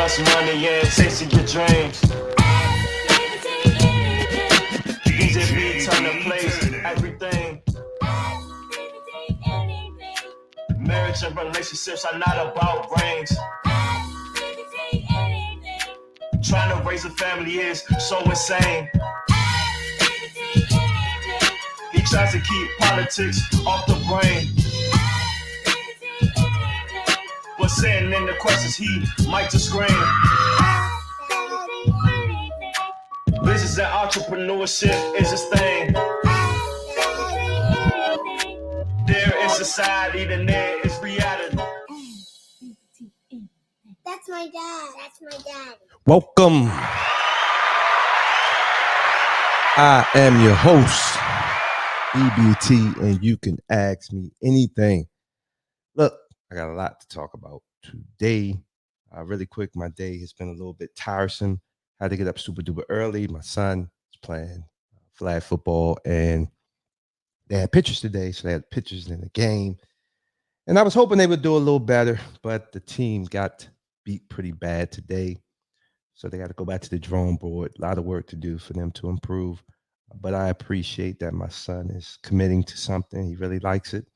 plus money and chasing your dreams. Easy beat, turn the place, everything. Marriage and relationships are not about rings. Trying to raise a family is so insane. He tries to keep politics off the brain. But sitting in the questions, he might just scream. Business and entrepreneurship is his thing. There is society, then there is reality. That's my dad. That's my dad. Welcome. I am your host, EBT, and you can ask me anything. Look, I got a lot to talk about today. Really quick, my day has been a little bit tiresome. Had to get up super duper early. My son is playing flag football, and they had pictures today, so they had pictures in the game. And I was hoping they would do a little better, but the team got beat pretty bad today. So they got to go back to the drawing board. A lot of work to do for them to improve. But I appreciate that my son is committing to something. He really likes it.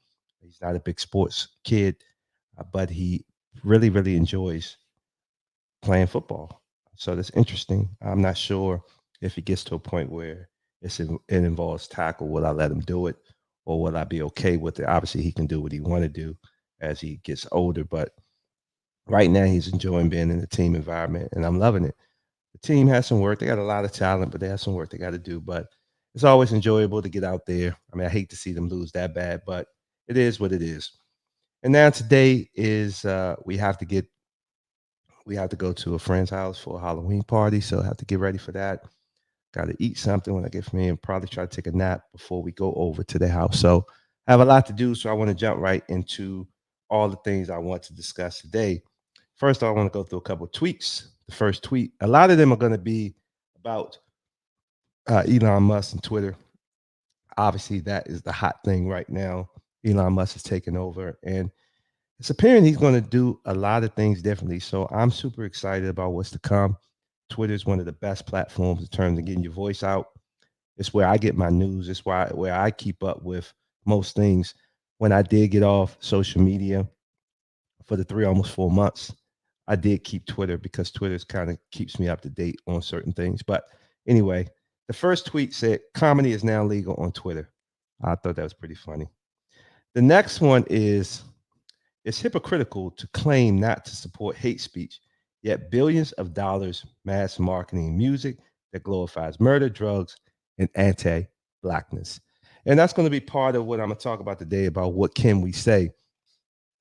He's not a big sports kid, but he really, really enjoys playing football. So that's interesting. I'm not sure if it gets to a point where it involves tackle, will I let him do it, or will I be okay with it? Obviously, he can do what he want to do as he gets older, but right now he's enjoying being in the team environment, and I'm loving it. The team has some work. They got a lot of talent, but they have some work they got to do. But it's always enjoyable to get out there. I mean, I hate to see them lose that bad, but it is what it is. And now today is we have to go to a friend's house for a Halloween party, so I have to get ready for that. Got to eat something when I get from here and probably try to take a nap before we go over to the house. So I have a lot to do, so I want to jump right into all the things I want to discuss today. First, I want to go through a couple of tweets. The first tweet, a lot of them are going to be about Elon Musk and Twitter. Obviously, that is the hot thing right now. Elon Musk is taking over, and it's apparent he's going to do a lot of things differently. So I'm super excited about what's to come. Twitter is one of the best platforms in terms of getting your voice out. It's where I get my news. It's where I keep up with most things. When I did get off social media for the almost 4 months, I did keep Twitter because Twitter kind of keeps me up to date on certain things. But anyway, the first tweet said comedy is now legal on Twitter. I thought that was pretty funny. The next one is it's hypocritical to claim not to support hate speech, yet billions of dollars mass marketing music that glorifies murder, drugs, and anti-blackness. And that's going to be part of what I'm going to talk about today about what can we say.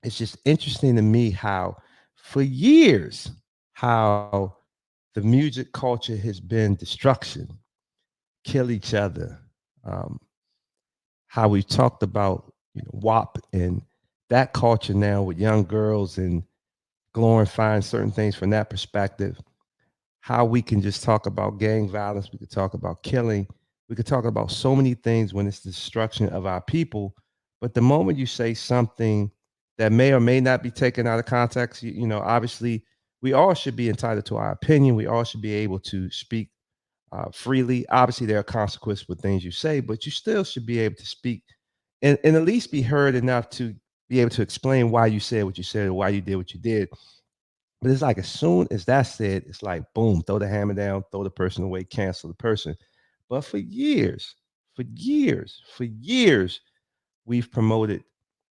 It's just interesting to me how for years, how the music culture has been destruction, kill each other, how we talked about WAP and that culture now with young girls and glorifying certain things from that perspective, how we can just talk about gang violence, we could talk about killing, we could talk about so many things when it's the destruction of our people. But the moment you say something that may or may not be taken out of context, obviously we all should be entitled to our opinion. We all should be able to speak freely. Obviously, there are consequences with things you say, but you still should be able to speak and at least be heard enough to be able to explain why you said what you said or why you did what you did. But it's like as soon as that's said, it's like boom, throw the hammer down, throw the person away, cancel the person. But for years, we've promoted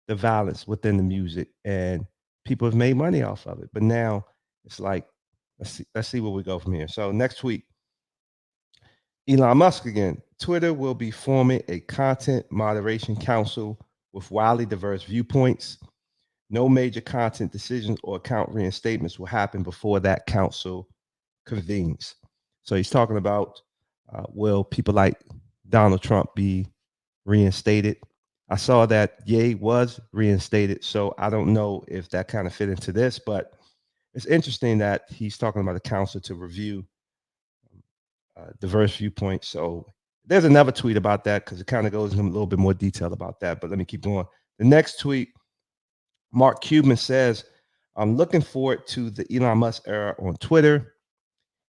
the violence within the music, and people have made money off of it. But now it's like, let's see where we go from here. So next tweet, Elon Musk again. Twitter will be forming a content moderation council with wildly diverse viewpoints. No major content decisions or account reinstatements will happen before that council convenes. So he's talking about will people like Donald Trump be reinstated? I saw that Ye was reinstated, so I don't know if that kind of fit into this, but it's interesting that he's talking about a council to review diverse viewpoints. So there's another tweet about that because it kind of goes in a little bit more detail about that. But let me keep going. The next tweet, Mark Cuban says I'm looking forward to the Elon Musk era on Twitter.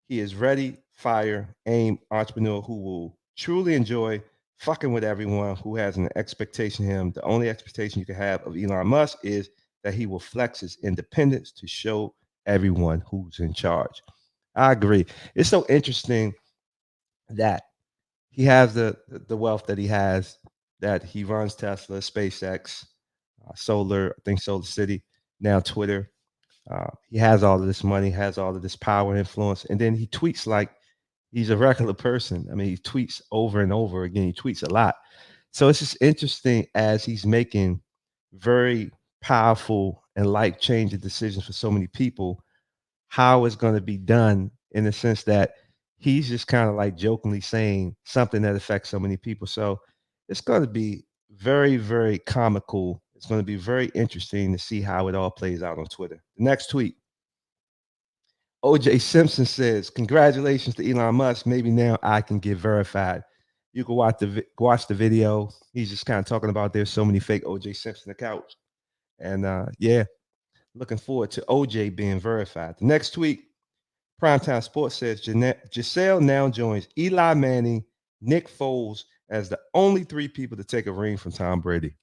He is ready, fire, aim entrepreneur who will truly enjoy fucking with everyone who has an expectation of him. The only expectation you can have of Elon Musk is that he will flex his independence to show everyone who's in charge. I agree. It's so interesting that he has the wealth that he has, that he runs Tesla, SpaceX, Solar, I think Solar City, now Twitter. He has all of this money, has all of this power and influence, and then he tweets like he's a regular person. I mean, he tweets over and over again. He tweets a lot. So it's just interesting as he's making very powerful and life changing decisions for so many people, how it's going to be done in the sense that he's just kind of like jokingly saying something that affects so many people. So it's going to be very, very comical. It's going to be very interesting to see how it all plays out on Twitter. The next tweet, OJ Simpson says, "Congratulations to Elon Musk. Maybe now I can get verified." You can watch the video. He's just kind of talking about there's so many fake OJ Simpson accounts, and yeah, looking forward to OJ being verified. The next tweet, Primetime Sports says, Giselle now joins Eli Manning, Nick Foles as the only three people to take a ring from Tom Brady.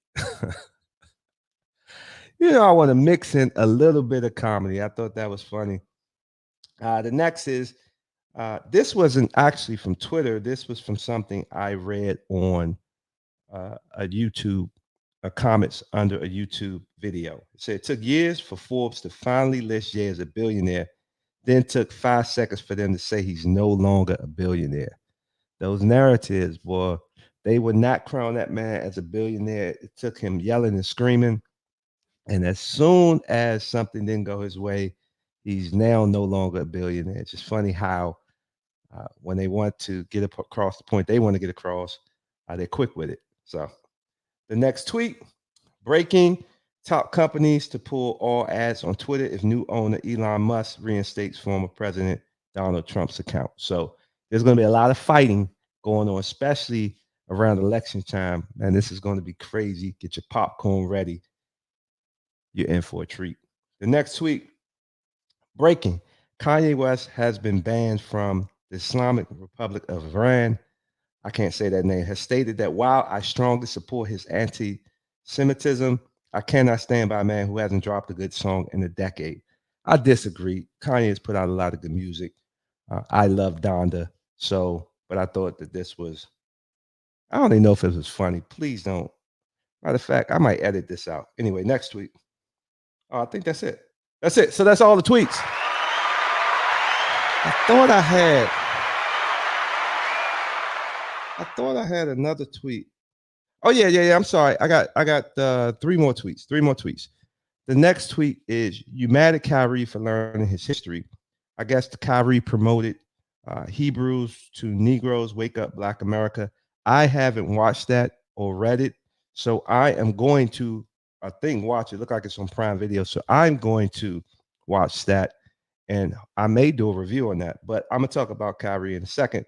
I want to mix in a little bit of comedy. I thought that was funny. The next is, this wasn't actually from Twitter. This was from something I read on a YouTube, comments under a YouTube video. It said it took years for Forbes to finally list Ye as a billionaire, then took 5 seconds for them to say he's no longer a billionaire. Those narratives, boy, they would not crown that man as a billionaire. It took him yelling and screaming. And as soon as something didn't go his way, he's now no longer a billionaire. It's just funny how when they want to get across the point they want to get across, they're quick with it. So the next tweet, breaking: top companies to pull all ads on Twitter if new owner Elon Musk reinstates former President Donald Trump's account. So there's going to be a lot of fighting going on, especially around election time. And this is going to be crazy. Get your popcorn ready. You're in for a treat. The next tweet, breaking: Kanye West has been banned from the Islamic Republic of Iran. I can't say that name, has stated that while I strongly support his anti-Semitism, I cannot stand by a man who hasn't dropped a good song in a decade. I disagree. Kanye has put out a lot of good music. I love Donda. But I thought that this was, I don't even know if it was funny. Please don't. Matter of fact, I might edit this out. Anyway, next tweet. I think that's it. That's it. So that's all the tweets. I thought I had another tweet. Oh yeah. I'm sorry. I got 3 more tweets. 3 more tweets. The next tweet is, you mad at Kyrie for learning his history? I guess the Kyrie promoted Hebrews to Negroes, Wake Up Black America. I haven't watched that or read it, so I am going to, I think, watch it. Look like it's on Prime Video, so I'm going to watch that, and I may do a review on that. But I'm gonna talk about Kyrie in a second.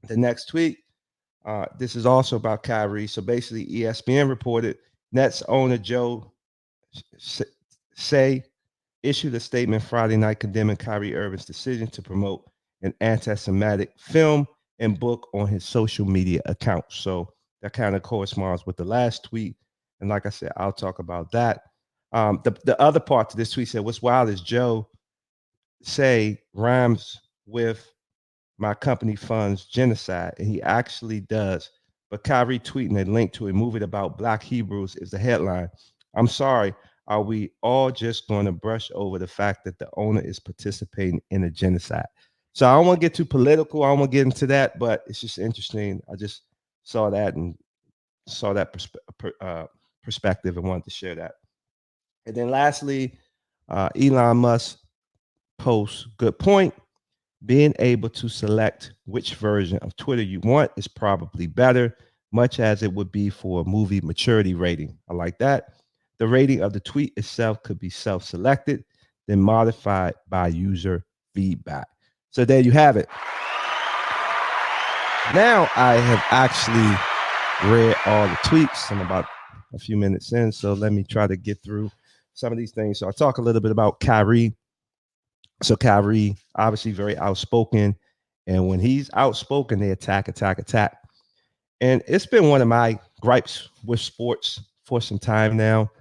The next tweet, this is also about Kyrie. So basically, ESPN reported Nets owner Joe Say issued a statement Friday night condemning Kyrie Irving's decision to promote an anti-Semitic film and book on his social media account. So that kind of corresponds with the last tweet. And like I said, I'll talk about that. The other part to this tweet said, what's wild is Joe Say rhymes with my company funds genocide, and he actually does. But Kyrie tweeting a link to a movie about Black Hebrews is the headline. I'm sorry, are we all just going to brush over the fact that the owner is participating in a genocide? So I don't want to get too political. I don't want to get into that, but it's just interesting. I just saw that and saw that perspective and wanted to share that. And then lastly, Elon Musk posts, good point. Being able to select which version of Twitter you want is probably better, much as it would be for a movie maturity rating. I like that. The rating of the tweet itself could be self-selected, then modified by user feedback. So there you have it. Now I have actually read all the tweets. I'm about a few minutes in, so let me try to get through some of these things. So I talk a little bit about Kyrie. So Kyrie, obviously very outspoken, and when he's outspoken, they attack, attack, attack. And it's been one of my gripes with sports for some time now.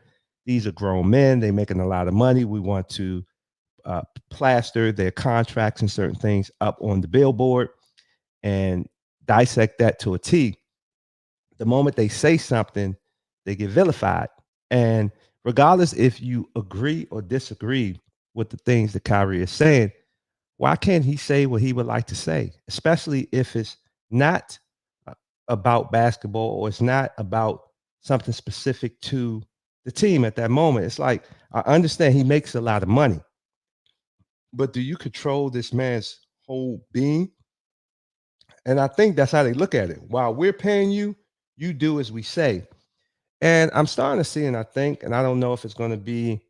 These are grown men; they making a lot of money. We want to plaster their contracts and certain things up on the billboard and dissect that to a T. The moment they say something, they get vilified. And regardless if you agree or disagree with the things that Kyrie is saying, why can't he say what he would like to say, especially if it's not about basketball or it's not about something specific to the team at that moment? It's like, I understand he makes a lot of money, but do you control this man's whole being? And I think that's how they look at it. While we're paying you, you do as we say. And I'm starting to see, and I think, and I don't know if it's going to be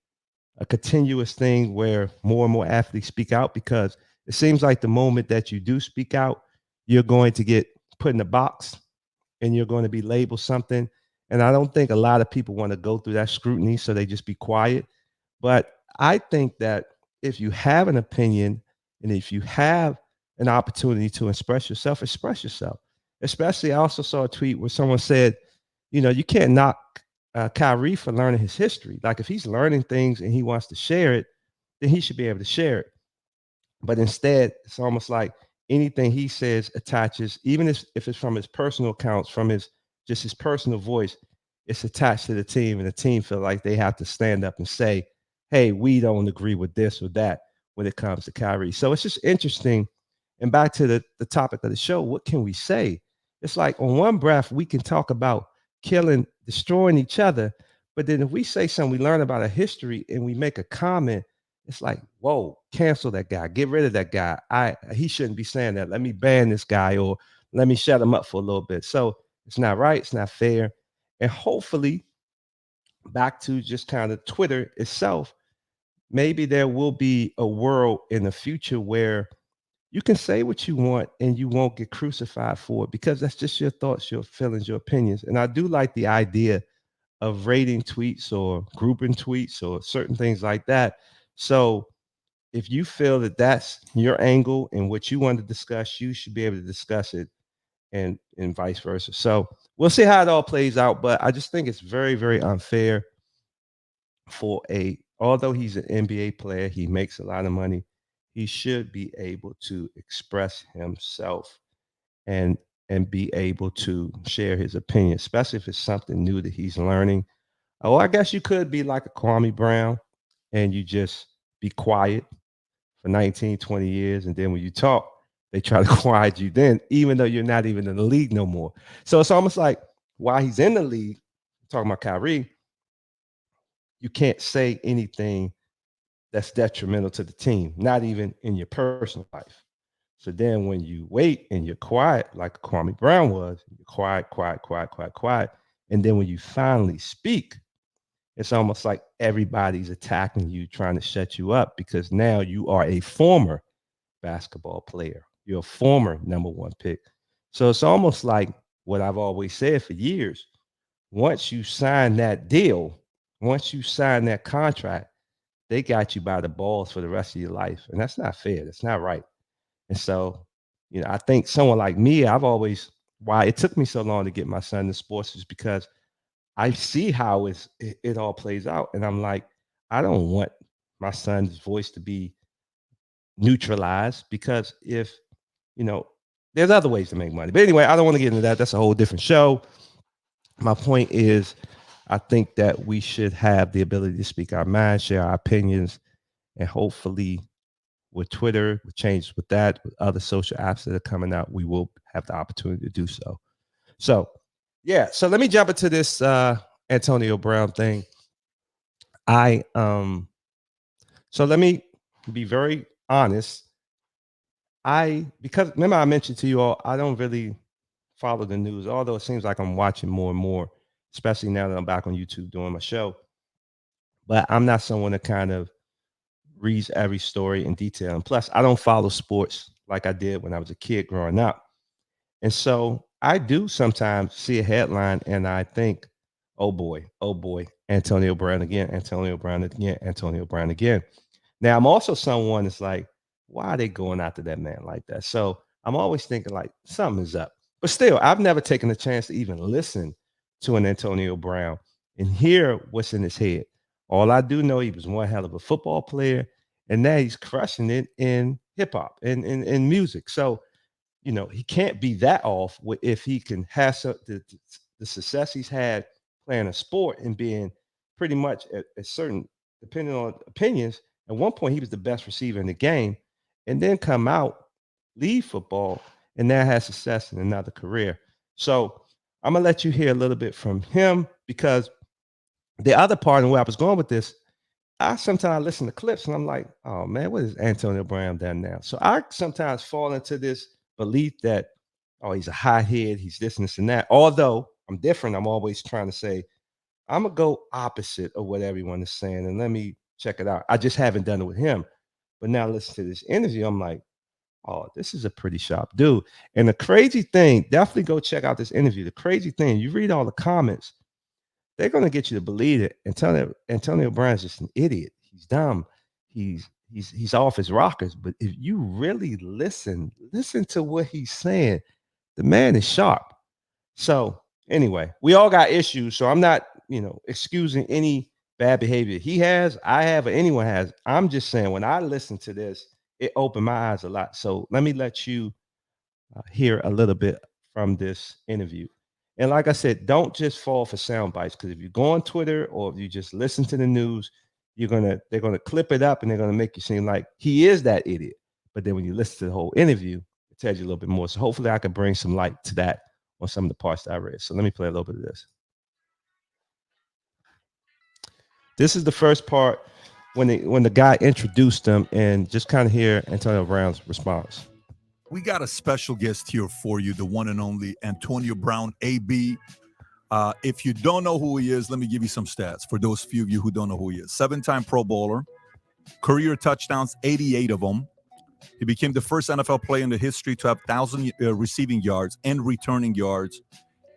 a continuous thing where more and more athletes speak out, because it seems like the moment that you do speak out, you're going to get put in a box and you're going to be labeled something. And I don't think a lot of people want to go through that scrutiny, so they just be quiet. But I think that if you have an opinion and if you have an opportunity to express yourself, express yourself. Especially, I also saw a tweet where someone said, you can't knock Kyrie for learning his history. Like, if he's learning things and he wants to share it, then he should be able to share it. But instead, it's almost like anything he says attaches, even if it's from his personal accounts, from his personal voice, it's attached to the team, and the team feel like they have to stand up and say, "Hey, we don't agree with this or that" when it comes to Kyrie. So it's just interesting. And back to the topic of the show, what can we say? It's like, on one breath, we can talk about killing, destroying each other, but then if we say something, we learn about a history and we make a comment, it's like, whoa, cancel that guy, get rid of that guy. He shouldn't be saying that. Let me ban this guy, or let me shut him up for a little bit. So it's not right, it's not fair. And hopefully, back to just kind of Twitter itself, maybe there will be a world in the future where you can say what you want and you won't get crucified for it, because that's just your thoughts, your feelings, your opinions. And I do like the idea of rating tweets or grouping tweets or certain things like that. So if you feel that that's your angle and what you want to discuss, you should be able to discuss it, and vice versa. So we'll see how it all plays out. But I just think it's very, very unfair for although he's an NBA player, he makes a lot of money. He should be able to express himself and be able to share his opinion, especially if it's something new that he's learning. Oh, I guess you could be like a Kwame Brown and you just be quiet for 19, 20 years. And then when you talk, they try to quiet you then, even though you're not even in the league no more. So it's almost like, while he's in the league, talking about Kyrie, you can't say anything that's detrimental to the team, not even in your personal life. So then when you wait and you're quiet, like Kwame Brown was, you're quiet, quiet, quiet, quiet, quiet. And then when you finally speak, it's almost like everybody's attacking you, trying to shut you up, because now you are a former basketball player. You're a former number one pick. So it's almost like what I've always said for years. Once you sign that deal, once you sign that contract, they got you by the balls for the rest of your life. And that's not fair. That's not right. And so, I think someone like me, I've always, why it took me so long to get my son into sports is because I see how it all plays out. And I'm like, I don't want my son's voice to be neutralized, because if, you know, there's other ways to make money. But anyway, I don't want to get into that. That's a whole different show. My point is, I think that we should have the ability to speak our mind, share our opinions, and hopefully with Twitter, with changes with that, with other social apps that are coming out, we will have the opportunity to do so. So, yeah. So let me jump into this Antonio Brown thing. So let me be very honest. Because remember I mentioned to you all, I don't really follow the news, although it seems like I'm watching more and more, especially now that I'm back on YouTube doing my show. But I'm not someone that kind of reads every story in detail. And plus, I don't follow sports like I did when I was a kid growing up. And so I do sometimes see a headline and I think, oh boy, Antonio Brown again, Antonio Brown again, Antonio Brown again. Now, I'm also someone that's like, why are they going after that man like that? So I'm always thinking like something is up. But still, I've never taken a chance to even listen to an Antonio Brown and hear what's in his head. All I do know, he was one hell of a football player, and now he's crushing it in hip hop and in music. So he can't be that off if he can have the success he's had playing a sport and being pretty much a certain, depending on opinions. At one point, he was the best receiver in the game, and then come out, leave football, and now has success in another career. So I'm gonna let you hear a little bit from him because the other part and where I was going with this, I sometimes listen to clips and I'm like, oh man, what is Antonio Brown done now? So I sometimes fall into this belief that, oh, he's a hothead, he's this and that. Although I'm different, I'm always trying to say, I'm gonna go opposite of what everyone is saying and let me check it out. I just haven't done it with him. But now listen to this interview, I'm like, oh, this is a pretty sharp dude. And the crazy thing, definitely go check out this interview. The crazy thing, you read all the comments, they're going to get you to believe it. Antonio Brown's just an idiot. He's dumb. He's off his rockers. But if you really listen to what he's saying, the man is sharp. So anyway, we all got issues. So I'm not, excusing any bad behavior he has, I have, or anyone has. I'm just saying when I listen to this, it opened my eyes a lot. So let you hear a little bit from this interview. And like I said, don't just fall for sound bites because if you go on Twitter or if you just listen to the news, they're gonna clip it up and they're gonna make you seem like he is that idiot. But then when you listen to the whole interview, it tells you a little bit more. So hopefully I can bring some light to that on some of the parts that I read. So let me play a little bit of this. This is the first part when the guy introduced them and just kind of hear Antonio Brown's response. We got a special guest here for you, the one and only Antonio Brown, AB. If you don't know who he is, let me give you some stats for those few of you who don't know who he is. 7-time Pro Bowler, career touchdowns, 88 of them. He became the first NFL player in the history to have 1,000 receiving yards and returning yards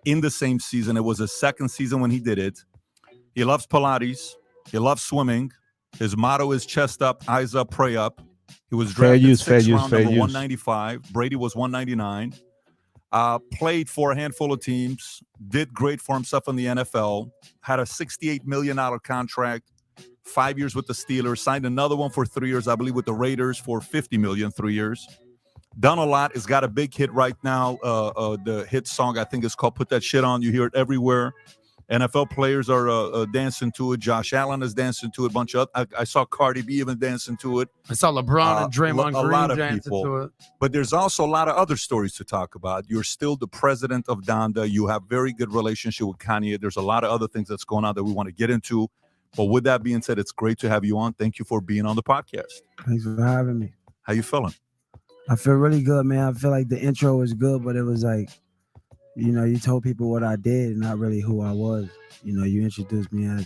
in the same season. It was his second season when he did it. He loves Pilates. He loves swimming. His motto is chest up, eyes up, pray up. He was drafted sixth round, number 195. Brady was 199. Played for a handful of teams. Did great for himself in the NFL. Had a $68 million contract. 5 years with the Steelers. Signed another one for 3 years, I believe, with the Raiders for $50 million, 3 years. Done a lot. It's got a big hit right now. The hit song, I think, is called Put That Shit On. You hear it everywhere. NFL players are dancing to it. Josh Allen is dancing to it. I saw Cardi B even dancing to it. I saw LeBron and Draymond Green dancing to it. But there's also a lot of other stories to talk about. You're still the president of Donda. You have very good relationship with Kanye. There's a lot of other things that's going on that we want to get into. But with that being said, it's great to have you on. Thank you for being on the podcast. Thanks for having me. How you feeling? I feel really good, man. I feel like the intro was good, but it was like, you told people what I did and not really who I was. You introduced me as,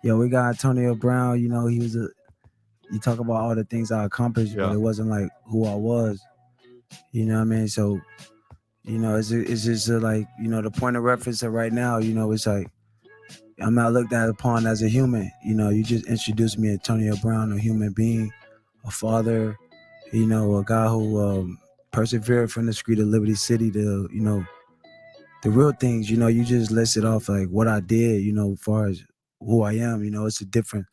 we got Antonio Brown. You talk about all the things I accomplished, but it wasn't like who I was. You know what I mean? So, it's just like, the point of reference of right now, it's like, I'm not looked at upon as a human. You just introduced me Antonio Brown, a human being, a father, a guy who persevered from the street of Liberty City to, the real things, you just listed off like what I did, as far as who I am, it's a different.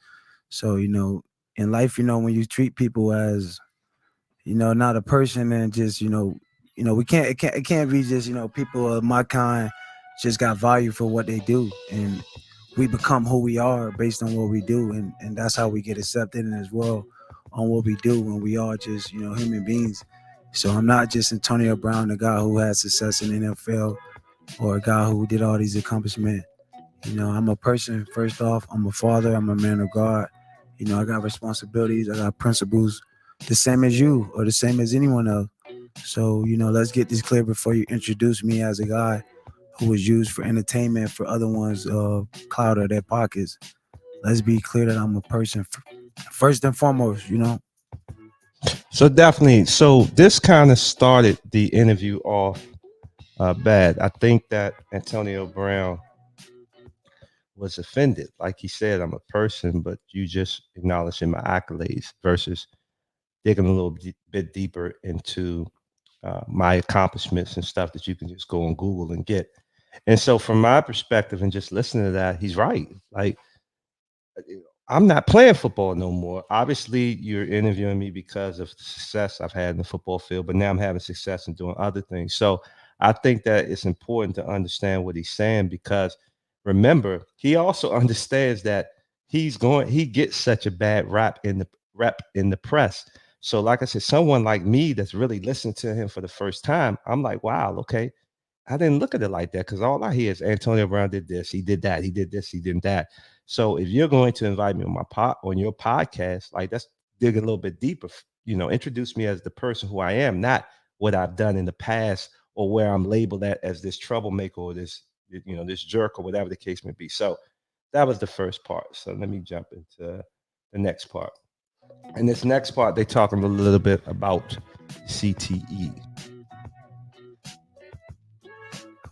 So, in life, when you treat people as, not a person and just, it can't be just, people of my kind just got value for what they do. And we become who we are based on what we do. And that's how we get accepted in this world on what we do when we are just, human beings. So I'm not just Antonio Brown, the guy who had success in the NFL, or a guy who did all these accomplishments. I'm a person, first off. I'm a father. I'm a man of God. I got responsibilities. I got principles, the same as you or the same as anyone else. So, let's get this clear before you introduce me as a guy who was used for entertainment for other ones' clout or their pockets. Let's be clear that I'm a person first and foremost, So definitely. So this kind of started the interview off bad. I think that Antonio Brown was offended. Like he said, I'm a person, but you just acknowledging my accolades versus digging a little bit deeper into my accomplishments and stuff that you can just go on Google and get. And so, from my perspective, and just listening to that, he's right. Like, I'm not playing football no more. Obviously, you're interviewing me because of the success I've had in the football field, but now I'm having success in doing other things. So I think that it's important to understand what he's saying because remember, he also understands that he gets such a bad rep in the press. So, like I said, someone like me that's really listening to him for the first time, I'm like, wow, okay. I didn't look at it like that because all I hear is Antonio Brown did this, he did that, he did this, he did that. So if you're going to invite me on on your podcast, like let's dig a little bit deeper. Introduce me as the person who I am, not what I've done in the past or where I'm labeled at as this troublemaker or this jerk or whatever the case may be. So that was the first part. So let me jump into the next part. In this next part, they talking a little bit about CTE.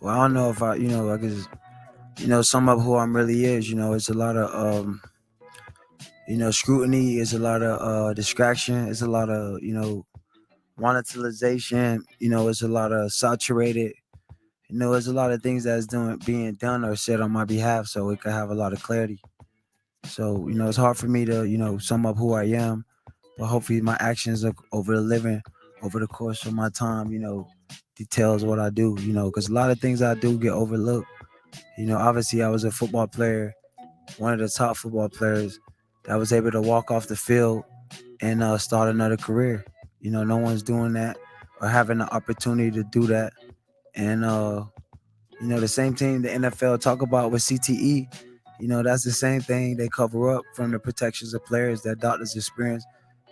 Well, I don't know if I could just, sum up who I'm really is. It's a lot of, scrutiny. It's a lot of distraction. It's a lot of, monetization. It's a lot of saturated. There's a lot of things that's being done or said on my behalf, so it could have a lot of clarity. So, it's hard for me to, sum up who I am, but hopefully my actions over the living, over the course of my time, details what I do, because a lot of things I do get overlooked. Obviously I was a football player, one of the top football players that was able to walk off the field and start another career. No one's doing that or having the opportunity to do that. And, the same thing the NFL talk about with CTE, that's the same thing they cover up from the protections of players that doctors experience.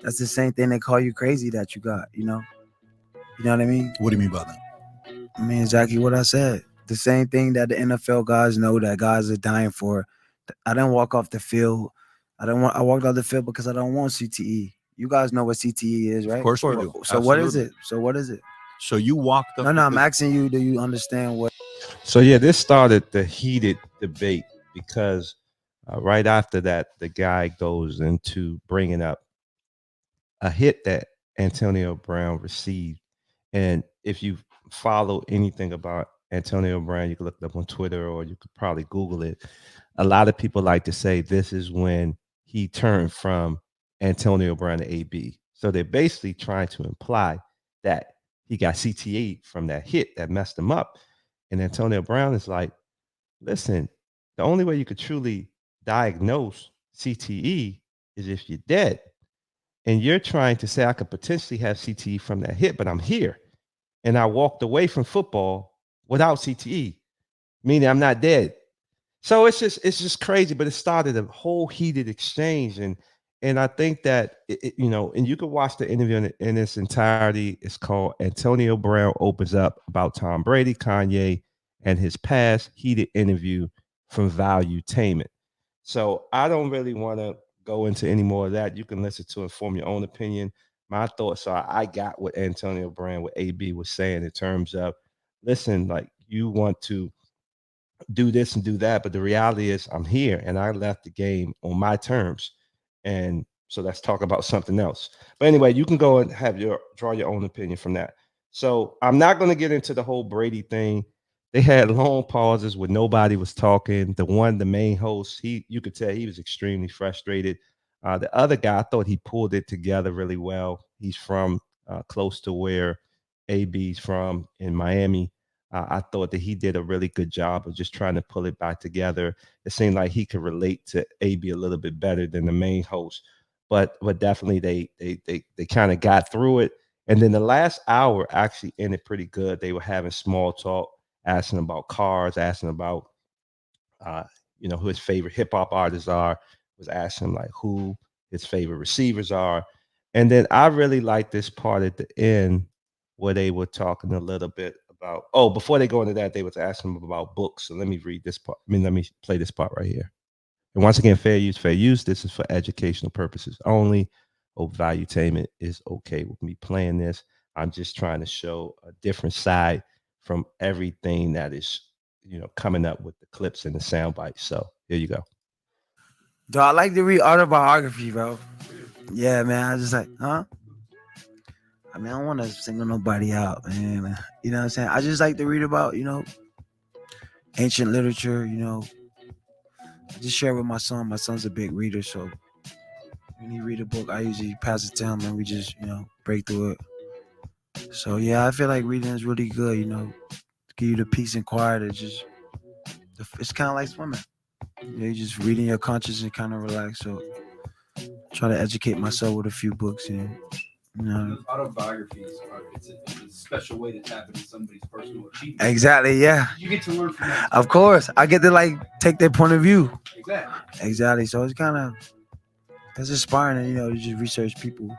That's the same thing they call you crazy that you got, You know what I mean? What do you mean by that? I mean, exactly what I said. The same thing that the NFL guys know that guys are dying for. I didn't walk off the field. I walked off the field because I don't want CTE. You guys know what CTE is, right? Of course we do. So what is it? So what is it? So you walked up. No, I'm asking you, do you understand what? So yeah, this started the heated debate because right after that, the guy goes into bringing up a hit that Antonio Brown received, and if you follow anything about Antonio Brown, you can look it up on Twitter or you could probably Google it. A lot of people like to say this is when he turned from Antonio Brown to AB. So they're basically trying to imply that he got CTE from that hit that messed him up. And Antonio Brown is like, listen, the only way you could truly diagnose CTE is if you're dead. And you're trying to say I could potentially have CTE from that hit, but I'm here. And I walked away from football without CTE, meaning I'm not dead. So it's just crazy, but it started a whole heated exchange, and I think that and you can watch the interview in its entirety. It's called Antonio Brown opens up about Tom Brady, Kanye, and his past heated interview from Valuetainment. So I don't really want to go into any more of that. You can listen to and form your own opinion. My thoughts are I got what Antonio Brown, what AB was saying in terms of, listen, like you want to do this and do that. But the reality is, I'm here and I left the game on my terms. And so let's talk about something else. But anyway, you can go and draw your own opinion from that. So I'm not going to get into the whole Brady thing. They had long pauses where nobody was talking. The main host, you could tell he was extremely frustrated. The other guy, I thought he pulled it together really well. He's from close to where AB's from in Miami. I thought that he did a really good job of just trying to pull it back together. It seemed like he could relate to AB a little bit better than the main host, but definitely they kind of got through it. And then the last hour actually ended pretty good. They were having small talk, asking about cars, asking about uh, who his favorite hip hop artists are. Was asking him like who his favorite receivers are, and then I really like this part at the end where they were talking a little bit about. Oh, before they go into that, they was asking him about books. So let me read this part. Let me play this part right here. And once again, fair use, fair use. This is for educational purposes only. Valuetainment is okay with me playing this. I'm just trying to show a different side from everything that is coming up with the clips and the sound bites. So here you go. Do I like to read autobiography, bro? Yeah, man. I just like, huh? I mean, I don't want to single nobody out, man. You know what I'm saying? I just like to read about, ancient literature, I just share with my son. My son's a big reader, so when he read a book, I usually pass it to him and we just, break through it. So yeah, I feel like reading is really good, to give you the peace and quiet. It's kind of like swimming. You're just reading your conscience and kind of relax. So try to educate myself with a few books and Those autobiographies it's a special way to tap into somebody's personal achievement. Exactly, yeah. You get to learn from that. Of course, I get to take their point of view. Exactly. So it's kind of that's inspiring, and you just research people,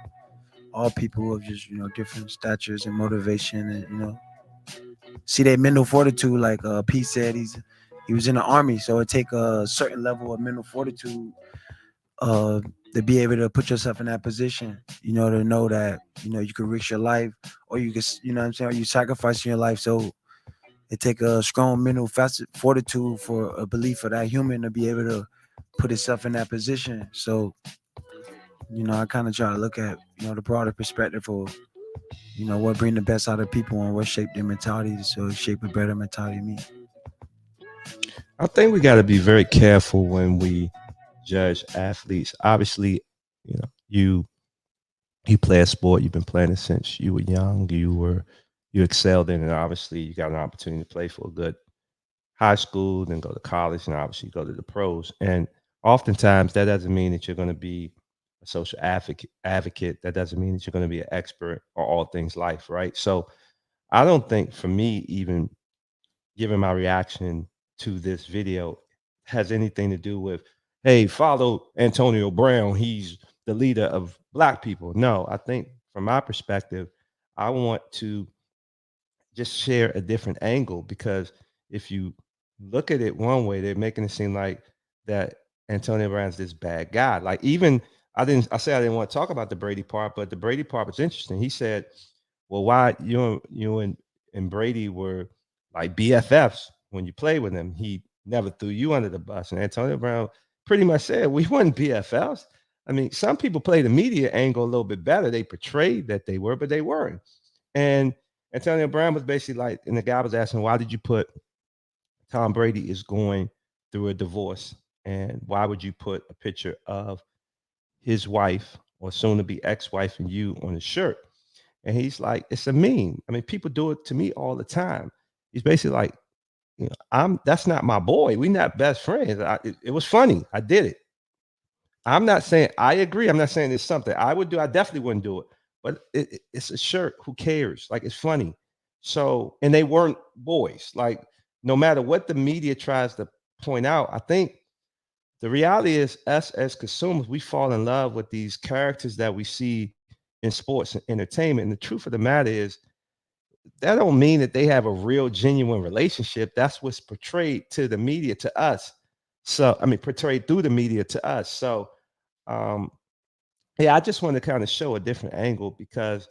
all people of just different statures and motivation, and see their mental fortitude. Like Pete said, he was in the army, so it take a certain level of mental fortitude to be able to put yourself in that position, to know that you can risk your life, or you can, or you sacrificing your life. So it take a strong mental fortitude for a belief for that human to be able to put itself in that position. So I kind of try to look at the broader perspective of what bring the best out of people and what shape their mentality, so shape a better mentality in me. I think we got to be very careful when we judge athletes. Obviously, you play a sport. You've been playing it since you were young. You excelled in it. Obviously, you got an opportunity to play for a good high school, then go to college, and obviously go to the pros. And oftentimes, that doesn't mean that you're going to be a social advocate. That doesn't mean that you're going to be an expert on all things life, right? So, I don't think, for me, even giving my reaction to this video has anything to do with, hey, follow Antonio Brown. He's the leader of Black people. No, I think from my perspective, I want to just share a different angle, because if you look at it one way, they're making it seem like that Antonio Brown's this bad guy. Like, even I didn't want to talk about the Brady part, but the Brady part was interesting. He said, well, why you and Brady were like BFFs when you played with him. He never threw you under the bus. And Antonio Brown pretty much said, we weren't BFFs. I mean, some people play the media angle a little bit better. They portrayed that they were, but they weren't. And Antonio Brown was basically like, and the guy was asking, why did you put Tom Brady is going through a divorce? And why would you put a picture of his wife, or soon to be ex-wife, and you on his shirt? And he's like, it's a meme. I mean, people do it to me all the time. He's basically like, that's not my boy. We're not best friends. It was funny. I did it. I'm not saying I agree. I'm not saying it's something I would do. I definitely wouldn't do it. But it's a shirt. Who cares? Like, it's funny. So, and they weren't boys. Like, no matter what the media tries to point out, I think the reality is, us as consumers, we fall in love with these characters that we see in sports and entertainment. And the truth of the matter is, that don't mean that they have a real, genuine relationship. That's what's portrayed to the media, to us. So, I mean, portrayed through the media to us. So, yeah, I just want to kind of show a different angle, because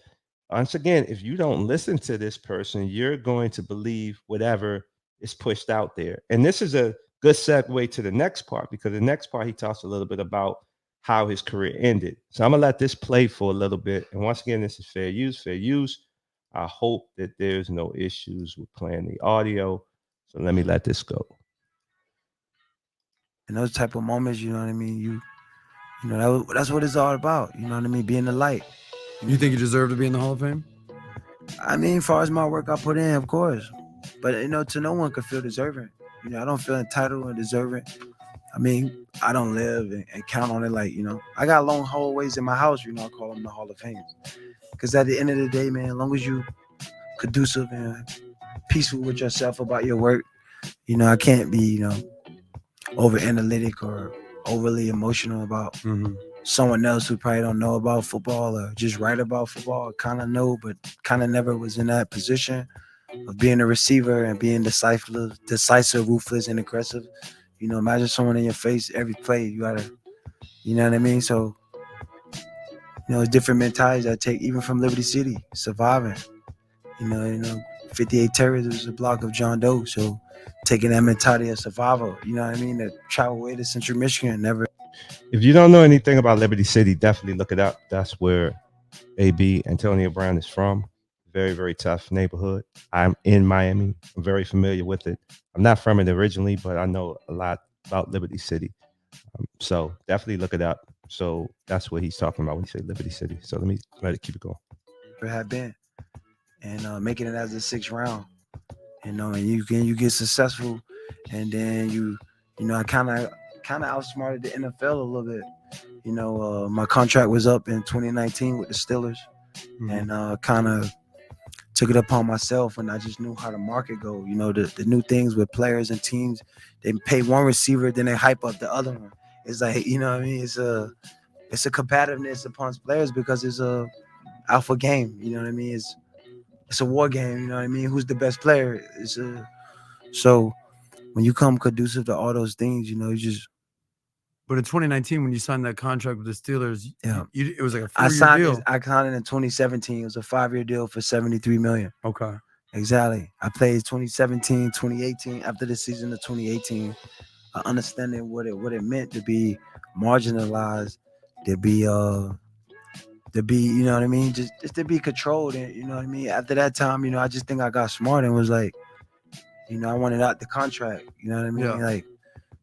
once again, if you don't listen to this person, you're going to believe whatever is pushed out there. And this is a good segue to the next part, because the next part, he talks a little bit about how his career ended. So I'm gonna let this play for a little bit. And once again, this is fair use, fair use. I hope that there's no issues with playing the audio. So let me let this go. And those type of moments, you know what I mean? That's what it's all about. You know what I mean? Being the light. You think you deserve to be in the Hall of Fame? I mean, as far as my work I put in, of course. But, to no one could feel deserving. I don't feel entitled and deserving. I mean, I don't live and count on it like, I got long hallways in my house, I call them the Hall of Fame. Because at the end of the day, man, as long as you conducive and peaceful with yourself about your work, I can't be, over analytic or overly emotional about someone else who probably don't know about football, or just write about football, kind of know, but kind of never was in that position of being a receiver and being decisive, ruthless, and aggressive. Imagine someone in your face every play. You gotta, you know what I mean? So, different mentalities I take, even from Liberty City, surviving. 58 Terrace was a block of John Doe. So, taking that mentality of survival. You know what I mean? To travel away to Central Michigan, never. If you don't know anything about Liberty City, definitely look it up. That's where AB Antonio Brown is from. Very, very tough neighborhood. I'm in Miami. I'm very familiar with it. I'm not from it originally, but I know a lot about Liberty City. So definitely look it up. So that's what he's talking about when he say Liberty City. So let me let it keep it going. have been, and making it as the 6th round, and you get successful, and then I kind of outsmarted the NFL a little bit. My contract was up in 2019 with the Steelers, and kind of took it upon myself, and I just knew how the market go. The new things with players and teams, they pay one receiver, then they hype up the other one. It's like, you know what I mean? It's a competitiveness upon players because it's a alpha game. You know what I mean? It's a war game. You know what I mean? Who's the best player? So when you come conducive to all those things, you just. But in 2019, when you signed that contract with the Steelers, Yeah. It was like a 4-year I signed deal. it. I signed it in 2017. It was a 5-year deal for $73 million. Okay. Exactly. I played 2017, 2018. After the season of 2018, understanding what it meant to be marginalized, to be you know what I mean, just to be controlled, and you know what I mean. After that time, I just think I got smart and was like, I wanted out the contract. You know what I mean? Yeah. Like,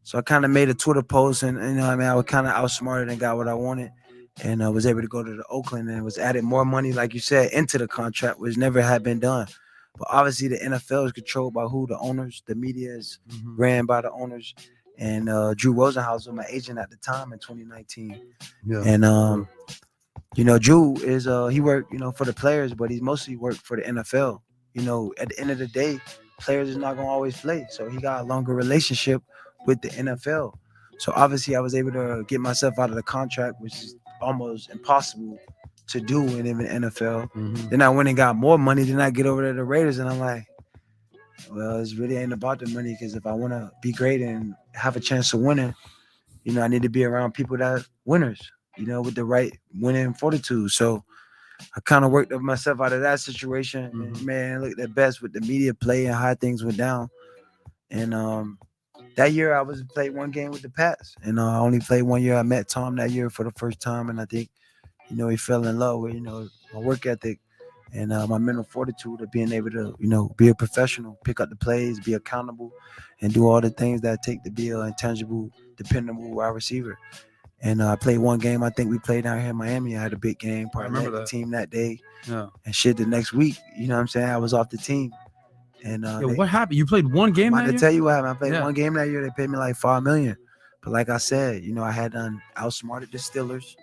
so I kind of made a Twitter post, and you know what I mean, I was kind of outsmarted and got what I wanted, and I was able to go to the Oakland and was added more money, like you said, into the contract, which never had been done. But obviously, the NFL is controlled by who? The owners. The media is ran by the owners. And Drew Rosenhaus was my agent at the time in 2019. Yeah. And Drew is he worked for the players, but he's mostly worked for the NFL. At the end of the day, players is not gonna always play, so he got a longer relationship with the NFL. So obviously, I was able to get myself out of the contract, which is almost impossible to do in the NFL. Then I went and got more money. Then I get over to the Raiders, and I'm like, well, it really ain't about the money, because if I want to be great and have a chance of winning, I need to be around people that are winners, with the right winning fortitude. So I kind of worked myself out of that situation. And man, look at best with the media play and how things went down. And that year I played one game with the Pats, and I only played 1 year. I met Tom that year for the first time, and I think, he fell in love with, my work ethic and my mental fortitude of being able to, be a professional, pick up the plays, be accountable, and do all the things that take to be an intangible, dependable wide receiver. And I played one game. I think we played down here in Miami. I had a big game. Probably led the team that day. Yeah. And shit, the next week, you know what I'm saying, I was off the team. And what happened? You played one game I that year? tell you what happened. I played one game that year. They paid me like $5 million. But like I said, I had outsmarted the Steelers.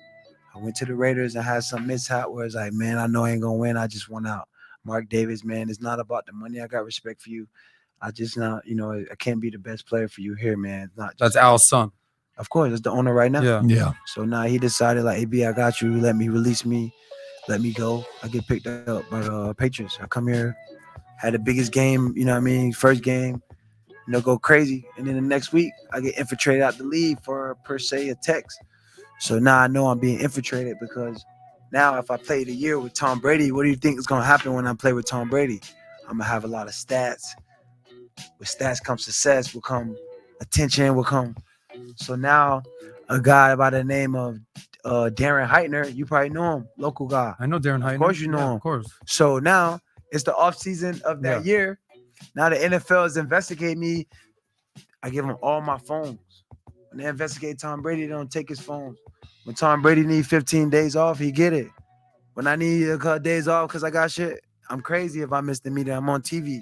I went to the Raiders and had some mishap where it's like, man, I know I ain't gonna win. I just went out. Mark Davis, man, it's not about the money. I got respect for you. I just not, I can't be the best player for you here, man. It's not just, That's Al's son. Of course, it's the owner right now. Yeah. So now he decided, like, AB, I got you. Let me release me. Let me go. I get picked up by the Patriots. I come here, had the biggest game, first game, go crazy. And then the next week, I get infiltrated out the league for, per se, a text. So now I know I'm being infiltrated, because now if I play the year with Tom Brady, what do you think is going to happen when I play with Tom Brady? I'm going to have a lot of stats. With stats comes success, will come attention, will come. So now a guy by the name of Darren Heitner, you probably know him, local guy. I know Darren Heitner. Of course you know him. Of course. So now it's the off season of that year. Now the NFL is investigating me. I give them all my phones. When they investigate Tom Brady, they don't take his phones. When Tom Brady needs 15 days off, he get it. When I need a couple days off because I got shit, I'm crazy if I miss the meeting. I'm on TV.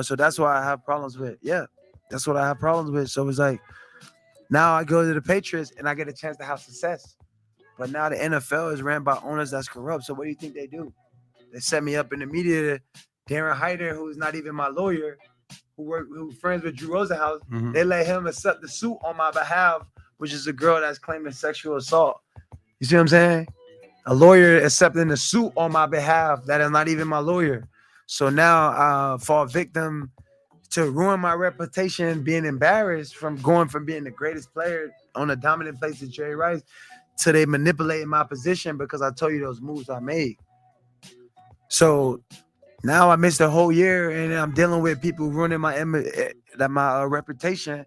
So that's why I have problems with. Yeah, that's what I have problems with. So it's like, now I go to the Patriots and I get a chance to have success. But now the NFL is ran by owners that's corrupt. So what do you think they do? They set me up in the media. Darren Heitner, who's not even my lawyer, who's friends with Drew Rosenhaus, they let him accept the suit on my behalf, which is a girl that's claiming sexual assault. You see what I'm saying? A lawyer accepting the suit on my behalf that is not even my lawyer. So now I fall victim to ruin my reputation, being embarrassed from going from being the greatest player on a dominant place to Jerry Rice to they manipulating my position because I told you those moves I made. So now I missed a whole year and I'm dealing with people ruining my that my reputation,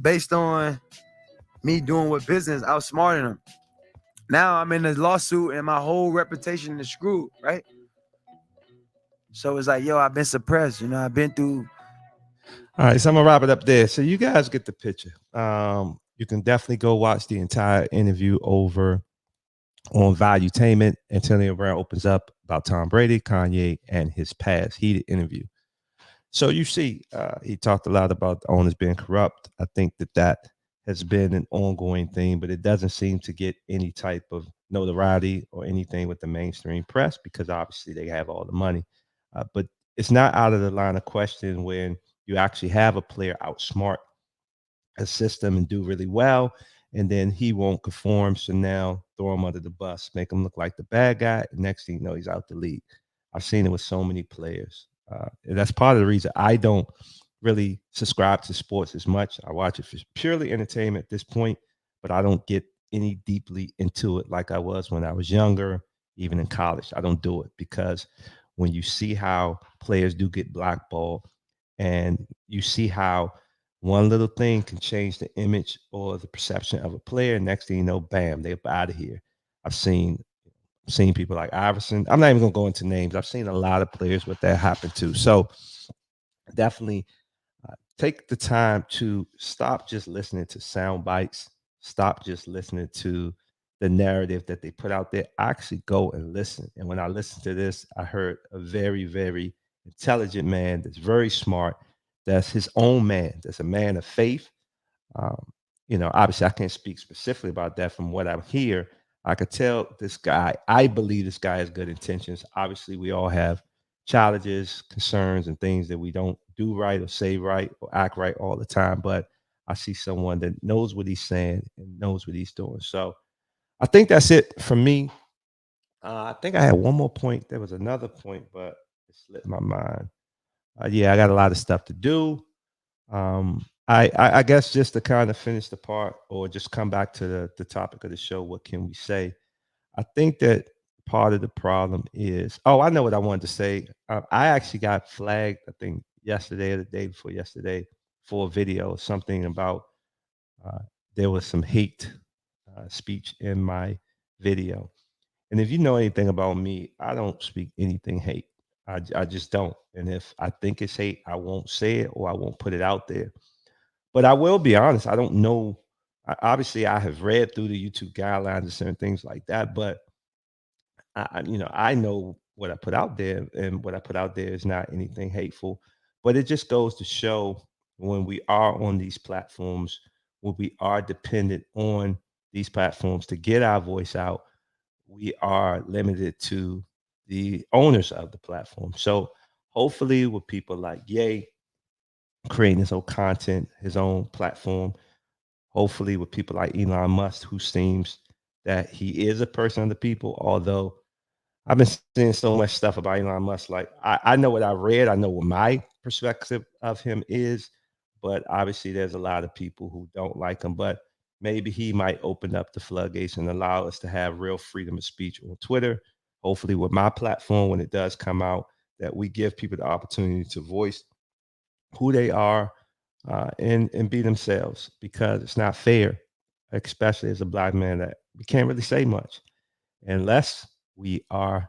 based on me doing with business, outsmarting them. Now I'm in this lawsuit and my whole reputation is screwed, right? So it's like, yo, I've been suppressed. You know, I've been through. All right, so I'm gonna wrap it up there. So you guys get the picture. You can definitely go watch the entire interview over on Valuetainment. Antonio Brown opens up about Tom Brady, Kanye, and his past. Heated interview. So you see, he talked a lot about the owners being corrupt. I think that has been an ongoing thing, but it doesn't seem to get any type of notoriety or anything with the mainstream press because obviously they have all the money. But it's not out of the line of question when you actually have a player outsmart a system and do really well, and then he won't conform. So now throw him under the bus, make him look like the bad guy. And next thing you know, he's out the league. I've seen it with so many players. And that's part of the reason I don't really subscribe to sports as much. I watch it for purely entertainment at this point, but I don't get any deeply into it like I was when I was younger, even in college. I don't do it because when you see how players do get blackballed and you see how one little thing can change the image or the perception of a player. Next thing you know, bam, they're out of here. I've seen people like Iverson. I'm not even gonna go into names. I've seen a lot of players what that happened to. So definitely take the time to stop just listening to sound bites. Stop just listening to the narrative that they put out there. Actually go and listen. And when I listened to this, I heard a very, very intelligent man that's very smart. That's his own man. That's a man of faith. Um, obviously, I can't speak specifically about that from what I hear. I could tell this guy, I believe this guy has good intentions. Obviously, we all have challenges, concerns, and things that we don't do right or say right or act right all the time. But I see someone that knows what he's saying and knows what he's doing. So I think that's it for me. I think I had one more point. There was another point, but it slipped my mind. Yeah, I got a lot of stuff to do. I guess just to kind of finish the part or just come back to the topic of the show, what can we say? I think that part of the problem is, oh, I know what I wanted to say. I actually got flagged, I think yesterday or the day before yesterday for a video, something about uh, there was some hate speech in my video. And if you know anything about me, I don't speak anything hate. I just don't. And if I think it's hate, I won't say it or I won't put it out there. But I will be honest, I don't know. Obviously, I have read through the YouTube guidelines and certain things like that, but I know what I put out there, and what I put out there is not anything hateful. But it just goes to show when we are on these platforms, when we are dependent on these platforms to get our voice out, we are limited to the owners of the platform. So hopefully, with people like Ye creating his own content, his own platform, hopefully with people like Elon Musk, who seems that he is a person of the people, although I've been seeing so much stuff about Elon Musk. Like I know what I read, I know what my perspective of him is, but obviously there's a lot of people who don't like him. But maybe he might open up the floodgates and allow us to have real freedom of speech on Twitter. Hopefully, with my platform, when it does come out, that we give people the opportunity to voice who they are and be themselves because it's not fair, especially as a black man, that we can't really say much unless we are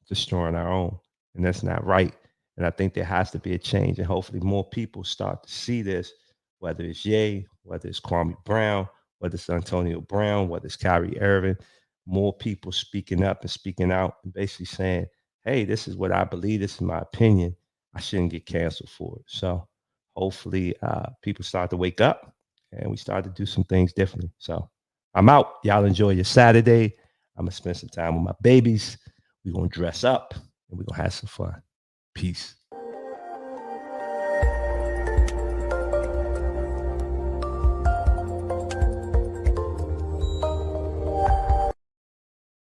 destroying our own, and that's not right. And I think there has to be a change, and hopefully more people start to see this, whether it's Ye, whether it's Kwame Brown, whether it's Antonio Brown, whether it's Kyrie Irving, more people speaking up and speaking out and basically saying, hey, this is what I believe, this is my opinion. I shouldn't get canceled for it. So hopefully people start to wake up and we start to do some things differently. So I'm out. Y'all enjoy your Saturday. I'm gonna spend some time with my babies. We're gonna dress up and we're gonna have some fun. Peace.